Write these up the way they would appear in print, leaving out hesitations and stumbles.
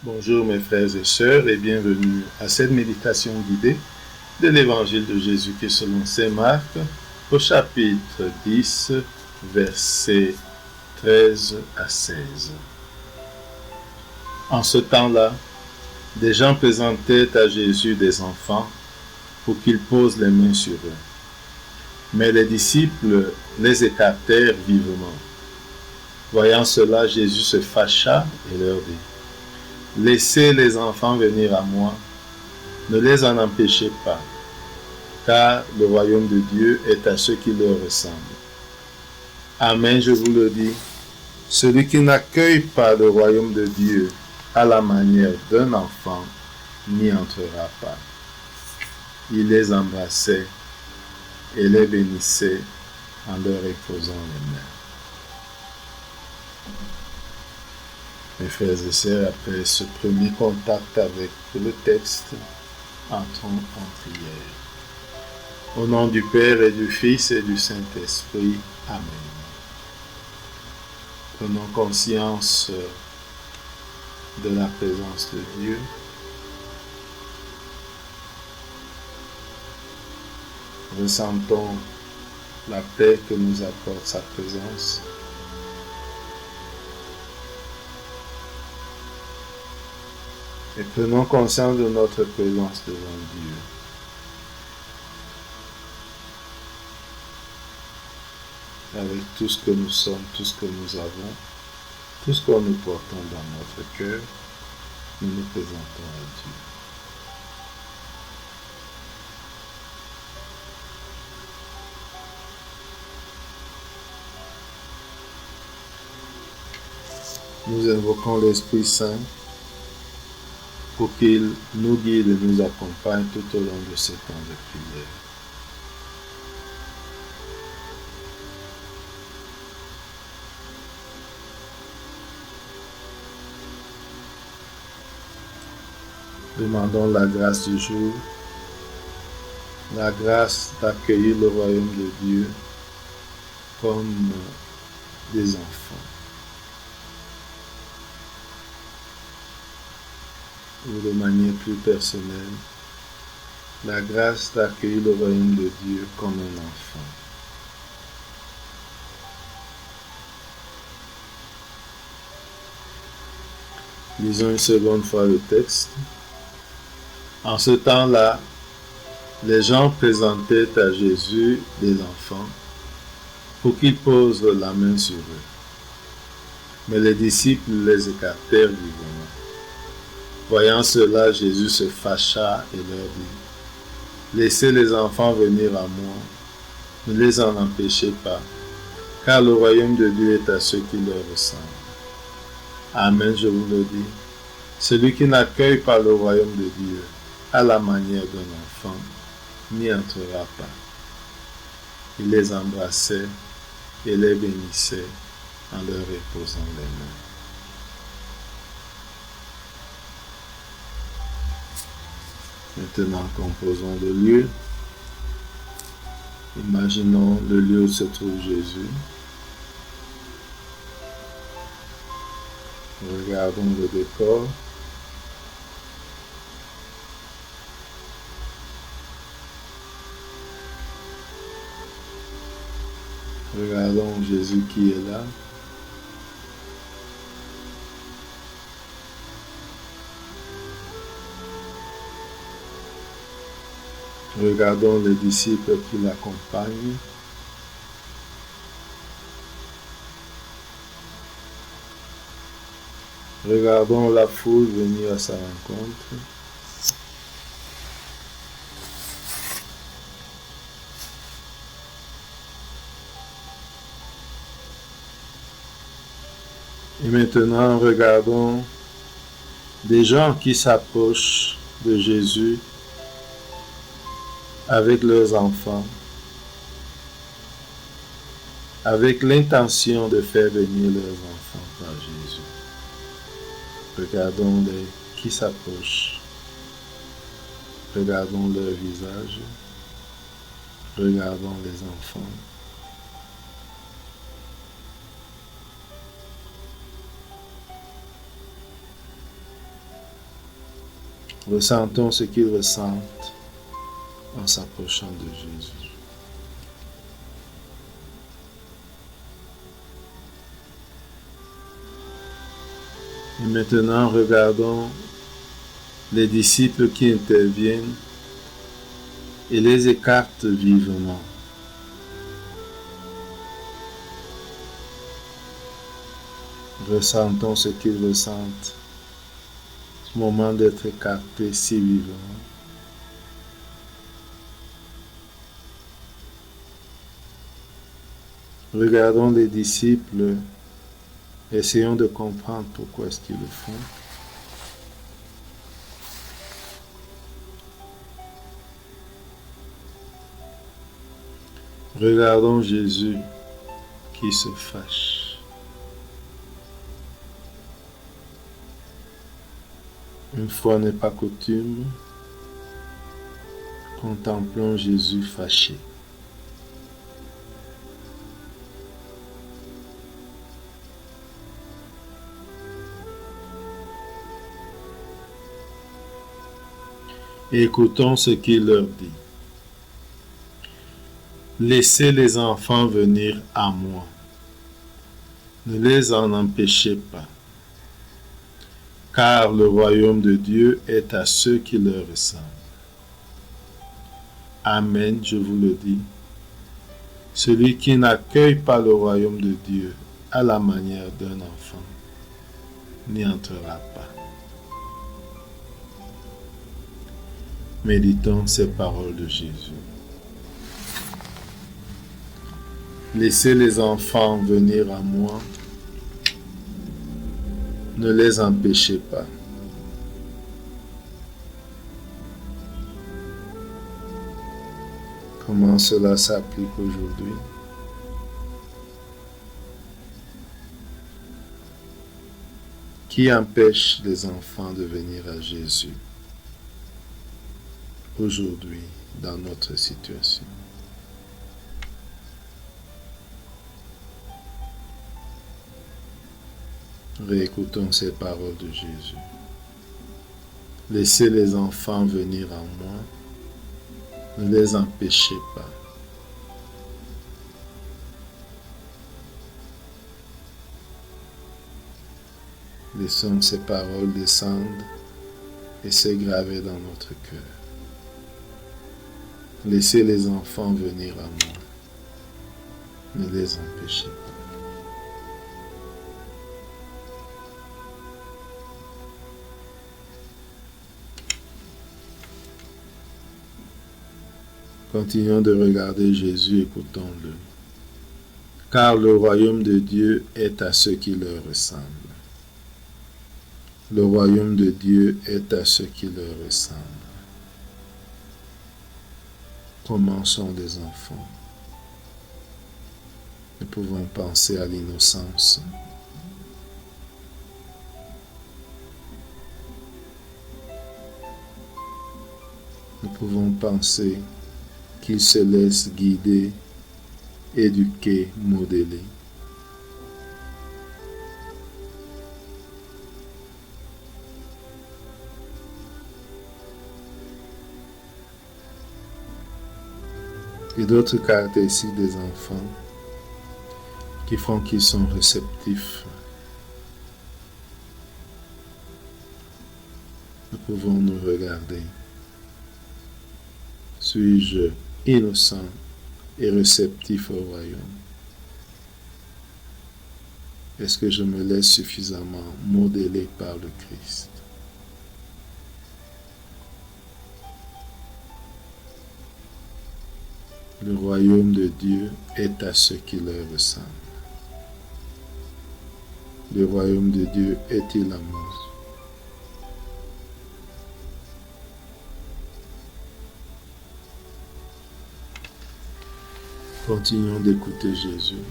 Bonjour mes frères et sœurs et bienvenue à cette méditation guidée de l'Évangile de Jésus-Christ selon saint Marc au chapitre 10, versets 13 à 16. En ce temps-là, des gens présentaient à Jésus des enfants pour qu'il pose les mains sur eux. Mais les disciples les écartèrent vivement. Voyant cela, Jésus se fâcha et leur dit: Laissez les enfants venir à moi, ne les en empêchez pas, car le royaume de Dieu est à ceux qui leur ressemblent. Amen, je vous le dis, celui qui n'accueille pas le royaume de Dieu à la manière d'un enfant n'y entrera pas. Il les embrassait et les bénissait en leur imposant les mains. Mes frères et sœurs, après ce premier contact avec le texte, entrons en prière. Au nom du Père et du Fils et du Saint-Esprit. Amen. Prenons conscience de la présence de Dieu. Ressentons la paix que nous apporte sa présence. Et prenons conscience de notre présence devant Dieu. Avec tout ce que nous sommes, tout ce que nous avons, tout ce que nous portons dans notre cœur, nous nous présentons à Dieu. Nous invoquons l'Esprit Saint pour qu'il nous guide et nous accompagne tout au long de ce temps de prière. Demandons la grâce du jour, la grâce d'accueillir le royaume de Dieu comme des enfants. Ou de manière plus personnelle, la grâce d'accueillir le royaume de Dieu comme un enfant. Lisons une seconde fois le texte. En ce temps-là, les gens présentaient à Jésus des enfants pour qu'il pose la main sur eux. Mais les disciples les écartèrent vivement. Voyant cela, Jésus se fâcha et leur dit: Laissez les enfants venir à moi, ne les en empêchez pas, car le royaume de Dieu est à ceux qui leur ressemblent. Amen, je vous le dis, celui qui n'accueille pas le royaume de Dieu à la manière d'un enfant n'y entrera pas. Il les embrassait et les bénissait en leur imposant les mains. Maintenant, composons le lieu. Imaginons le lieu où se trouve Jésus. Regardons le décor. Regardons Jésus qui est là. Regardons les disciples qui l'accompagnent. Regardons la foule venir à sa rencontre. Et maintenant, regardons des gens qui s'approchent de Jésus avec leurs enfants, avec l'intention de faire venir leurs enfants par Jésus. Regardons les qui s'approchent, regardons leur visage, regardons les enfants. Ressentons ce qu'ils ressentent en s'approchant de Jésus. Et maintenant, regardons les disciples qui interviennent et les écartent vivement. Ressentons ce qu'ils ressentent au moment d'être écartés si vivement. Regardons les disciples, essayons de comprendre pourquoi est-ce qu'ils le font. Regardons Jésus qui se fâche. Une fois n'est pas coutume, contemplons Jésus fâché. Et écoutons ce qu'il leur dit. Laissez les enfants venir à moi. Ne les en empêchez pas. Car le royaume de Dieu est à ceux qui leur ressemblent. Amen, je vous le dis. Celui qui n'accueille pas le royaume de Dieu à la manière d'un enfant n'y entrera pas. Méditons ces paroles de Jésus. Laissez les enfants venir à moi. Ne les empêchez pas. Comment cela s'applique aujourd'hui? Qui empêche les enfants de venir à Jésus aujourd'hui dans notre situation? Réécoutons ces paroles de Jésus. Laissez les enfants venir à moi, ne les empêchez pas. Laissons ces paroles descendre et se graver dans notre cœur. Laissez les enfants venir à moi, ne les empêchez pas. Continuons de regarder Jésus, écoutons-le. Car le royaume de Dieu est à ceux qui leur ressemblent. Le royaume de Dieu est à ceux qui leur ressemblent. Comment sont des enfants? Nous pouvons penser à l'innocence. Nous pouvons penser qu'ils se laissent guider, éduquer, modeler. Et d'autres caractéristiques des enfants qui font qu'ils sont réceptifs. Nous pouvons nous regarder. Suis-je innocent et réceptif au royaume? Est-ce que je me laisse suffisamment modeler par le Christ? Le royaume de Dieu est à ceux qui leur ressemblent. Le royaume de Dieu est-il l'amour? Continuons d'écouter Jésus.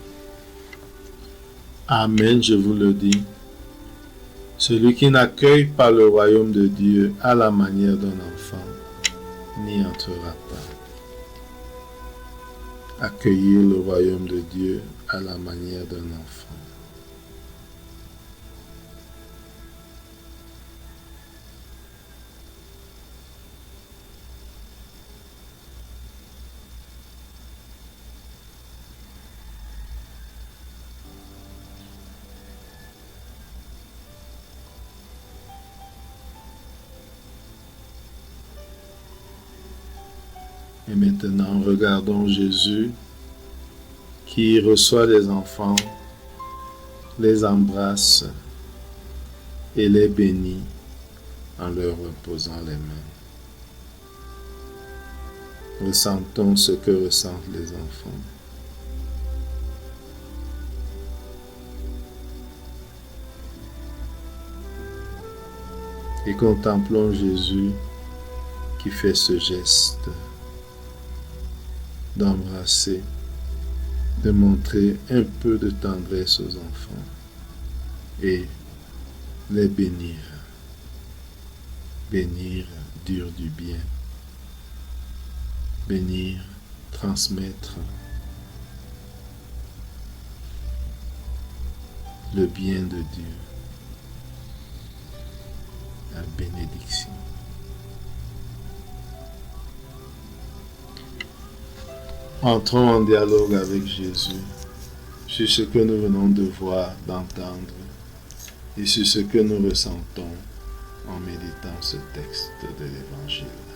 Amen, je vous le dis. Celui qui n'accueille pas le royaume de Dieu à la manière d'un enfant n'y entrera pas. Accueillir le royaume de Dieu à la manière d'un enfant. Et maintenant, regardons Jésus qui reçoit les enfants, les embrasse et les bénit en leur reposant les mains. Ressentons ce que ressentent les enfants. Et contemplons Jésus qui fait ce geste d'embrasser, de montrer un peu de tendresse aux enfants et les bénir. Bénir, dire du bien. Bénir, transmettre le bien de Dieu. La bénédiction. Entrons en dialogue avec Jésus sur ce que nous venons de voir, d'entendre et sur ce que nous ressentons en méditant ce texte de l'Évangile.